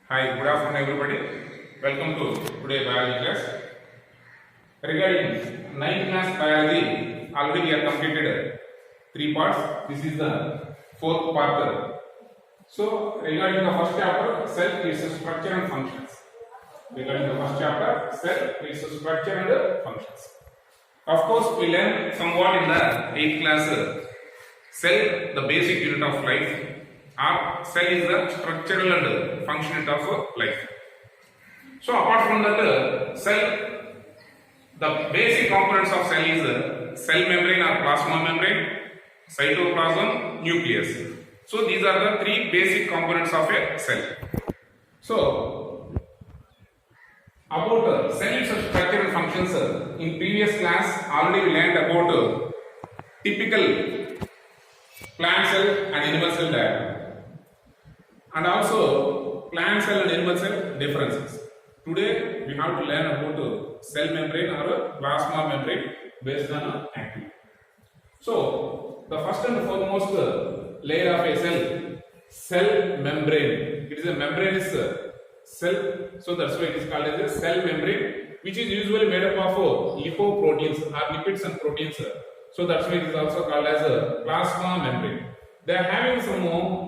Hi, good afternoon everybody. Welcome to today biology class. Regarding ninth class biology, already we have completed three parts. This is the fourth part. So regarding the first chapter, cell, its structure and functions. Regarding the first chapter, cell, its structure and functions. Of course, we learn somewhat in the eighth class. Cell, the basic unit of life. Our cell is the structural and functional of life. So apart from that, cell, the basic components of cell is cell membrane or plasma membrane, cytoplasm, nucleus. So these are the three basic components of a cell. So about cell structure and functions, in previous class already we learned about typical plant cell and animal cell diagram, and also plant cell and animal cell differences. Today we have to learn about cell membrane or plasma membrane based on activity. So the first and foremost layer of a cell membrane. It is a membranous cell, so that's why it is called as a cell membrane, which is usually made up of lipoproteins or lipids and proteins. So that's why it is also called as a plasma membrane. They are having some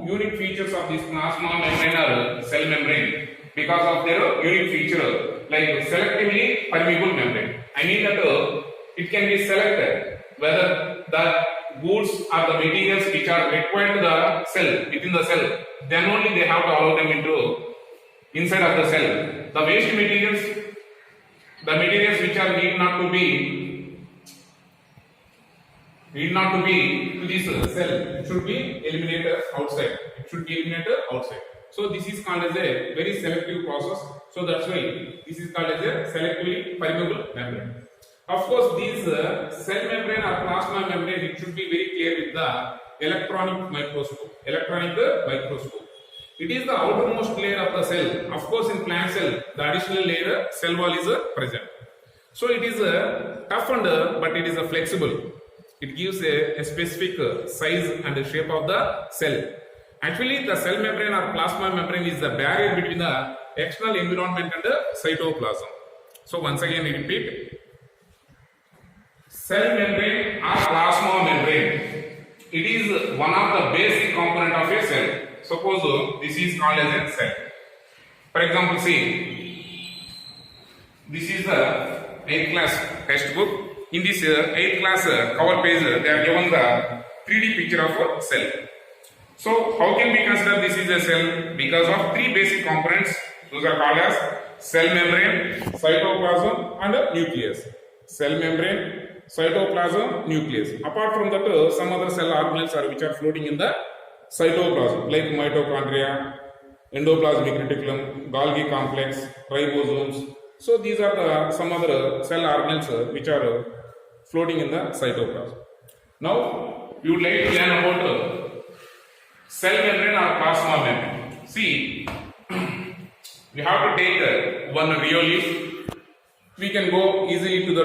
unique features of this plasma membrane or cell membrane because of their unique feature like selectively permeable membrane. I mean that it can be selected whether the goods or the materials which are required to the cell, within the cell, then only they have to allow them into inside of the cell. The waste materials, the materials which are need not to be to this cell, it should be eliminated outside. It should be eliminated outside. So this is called as a very selective process. So that's why this is called as a selectively permeable membrane. Of course, these cell membrane or plasma membrane, it should be very clear with the electron microscope. It is the outermost layer of the cell. Of course, in plant cell, the additional layer cell wall is present. So it is tough and but it is flexible. It gives a specific size and shape of the cell. Actually, the cell membrane or plasma membrane is the barrier between the external environment and the cytoplasm. So once again, I repeat. Cell membrane or plasma membrane. It is one of the basic component of a cell. Suppose this is called as a cell. For example, see, this is the 8th class textbook. In this 8th class cover page, they are given the 3D picture of a cell. So how can we consider this is a cell? Because of three basic components. Those are called as cell membrane, cytoplasm and nucleus. Cell membrane, cytoplasm, nucleus. Apart from that, some other cell organelles are which are floating in the cytoplasm, like mitochondria, endoplasmic reticulum, Golgi complex, ribosomes. So these are some other cell organelles which are floating in the cytoplasm. Now we would like to learn about cell membrane or plasma membrane. See, we have to take one rheolith. We can go easily to the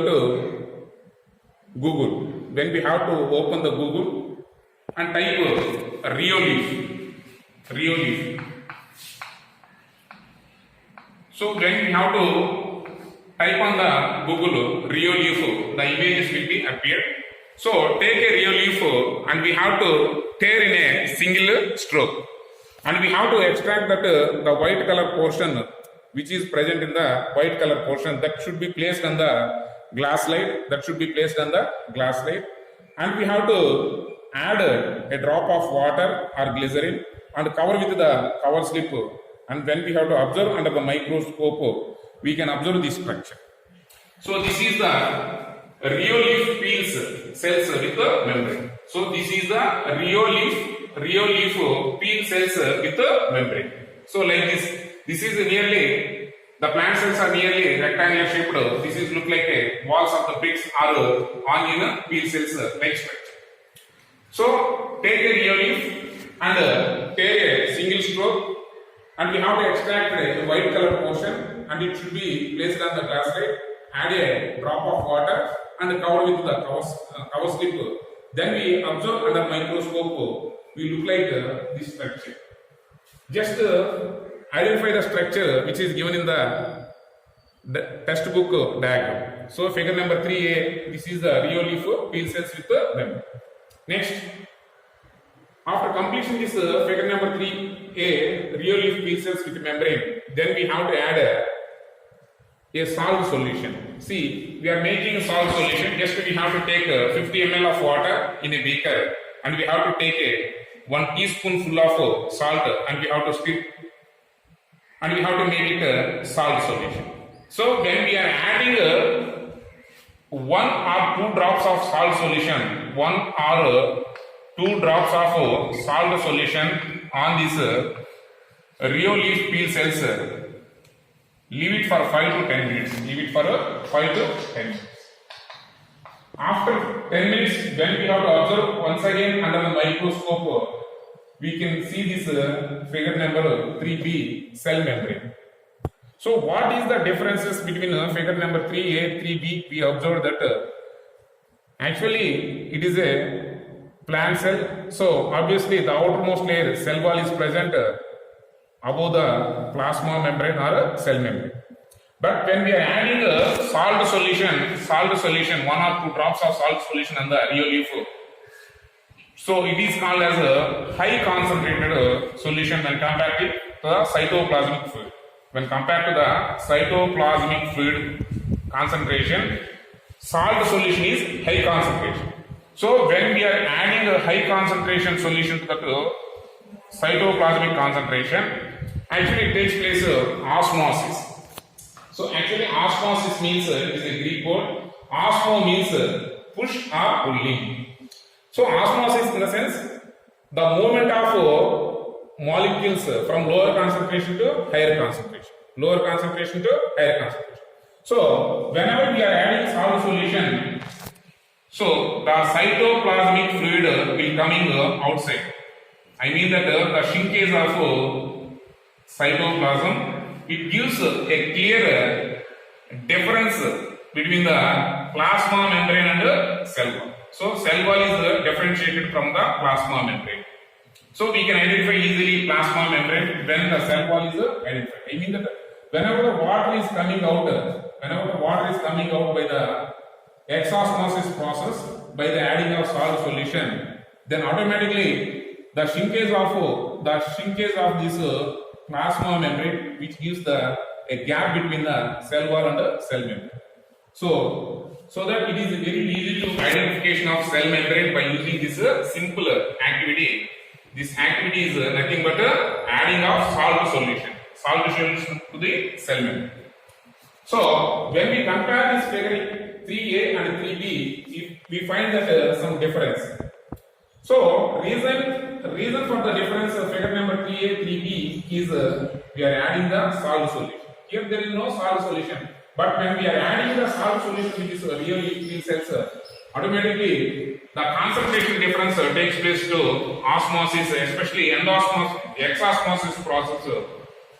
Google. When we have to open the Google and type rheolith. So when we have to type on the Google rheolith, the images will be appeared. So take a rheolith and we have to tear in a single stroke. And we have to extract that the white color portion which is present in the white color portion that should be placed on the glass slide. And we have to add a drop of water or glycerin and cover with the cover slip. And when we have to observe under the microscope, we can observe this structure. So this is the rheolith peels cells with the membrane. So this is the rheolith peel cells with the membrane. So like this is nearly, the plant cells are nearly rectangular shaped. This is look like a walls of the bricks are on in peel cells like structure. So take a rheolith and tear a single stroke. And we have to extract a white color portion and it should be placed on the glass slide, add a drop of water and cover with the cover slip. Then we observe under microscope, we look like this structure. Just identify the structure which is given in the textbook diagram. So figure number 3a, this is the rheoleaf peel cells with the membrane. Next, after completion this figure number 3a, rheoleaf peel cells with membrane, then we have to add a salt solution. See, we are making a salt solution. Just we have to take 50 ml of water in a beaker, and we have to take 1 teaspoonful of salt, and we have to stir, and we have to make it a salt solution. So when we are adding 1 or 2 drops of salt solution, 1 or 2 drops of salt solution on this rheoleaf peel cells, leave it for 5 to 10 minutes. Leave it for 5 to 10 minutes. After 10 minutes, when we have to observe once again under the microscope, we can see this figure number 3b, cell membrane. So what is the differences between figure number 3a, 3b? We observed that actually it is a plant cell. So obviously the outermost layer, cell wall, is present above the plasma membrane or cell membrane. But when we are adding a salt solution, 1 or 2 drops of salt solution on the rheoleaf, so it is called as a high concentrated solution when compared to the cytoplasmic fluid. When compared to the cytoplasmic fluid concentration, salt solution is high concentration. So when we are adding a high concentration solution to the cytoplasmic concentration, actually it takes place osmosis. So actually osmosis means it is a Greek word. Osmo means push or pulling. So osmosis in the sense the movement of molecules from lower concentration to higher concentration. Lower concentration to higher concentration. So whenever we are adding salt solution, so the cytoplasmic fluid will coming outside. I mean that the shrinkage of cytoplasm, it gives a clear difference between the plasma membrane and cell wall. So cell wall is differentiated from the plasma membrane. So we can identify easily plasma membrane when the cell wall is identified. I mean that whenever the water is coming out by the exosmosis process, by the adding of salt solution, then automatically the shrinkage of this plasma membrane, which gives a gap between the cell wall and the cell membrane. So that it is very easy to identification of cell membrane by using this simple activity. This activity is nothing but adding of salt solution to the cell membrane. So when we compare this figure 3a and 3b, we find that some difference. So reason for the difference of figure number 3a, 3b is we are adding the salt solution. Here there is no salt solution, but when we are adding the salt solution, which is rheoleaf peel cells, automatically the concentration difference takes place to osmosis, especially exosmosis process.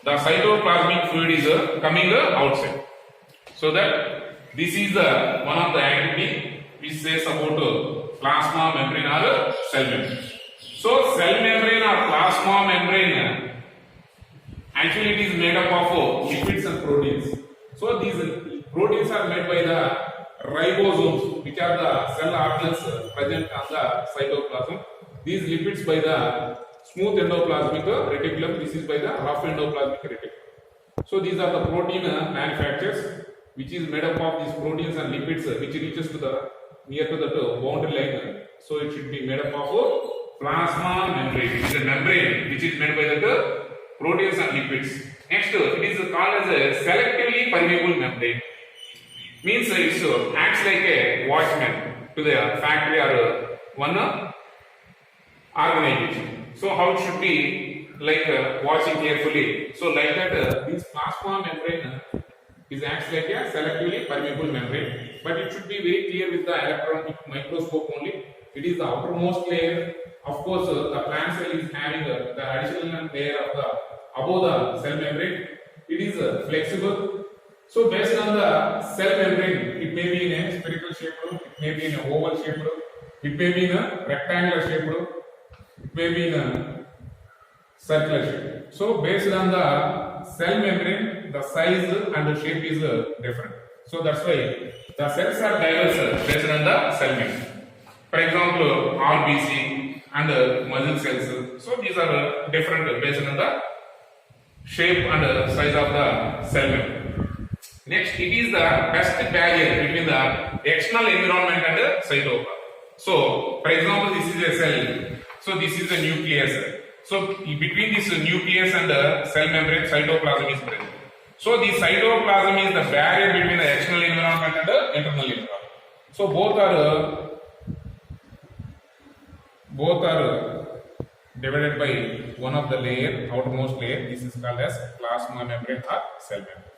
The cytoplasmic fluid is coming outside. So that this is one of the activity which says about plasma membrane or cell membrane. So cell membrane or plasma membrane, actually it is made up of lipids and proteins. So these proteins are made by the ribosomes, which are the cell organelles present on the cytoplasm. These lipids by the smooth endoplasmic reticulum. This is by the rough endoplasmic reticulum. So these are the protein manufacturers, which is made up of these proteins and lipids, which reaches to the near to the boundary line. So it should be made up of plasma membrane. It is a membrane which is made by the proteins and lipids. Next, it is called as a selectively permeable membrane. Means it acts like a watchman to the factory or one organization. So how it should be like watching carefully. So like that, this plasma membrane is acts like a selectively permeable membrane, but it should be very clear with the electron microscope only. It is the outermost layer. Of course, the plant cell is having the additional layer of the above the cell membrane. It is flexible. So based on the cell membrane, it may be in a spherical shape, it may be in a oval shape, it may be in a rectangular shape, it may be in a circular shape. So based on the cell membrane, the size and the shape is different. So that's why the cells are diverse based on the cell membrane. For example, RBC and muscle cells. So these are different based on the shape and size of the cell membrane. Next, it is the best barrier between the external environment and the cytoplasm. So, for example, this is a cell. So this is the nucleus. So between this nucleus and the cell membrane, cytoplasm is present. So the cytoplasm is the barrier between the external environment and the internal environment. So both are divided by one of the layer, outermost layer. This is called as plasma membrane or cell membrane.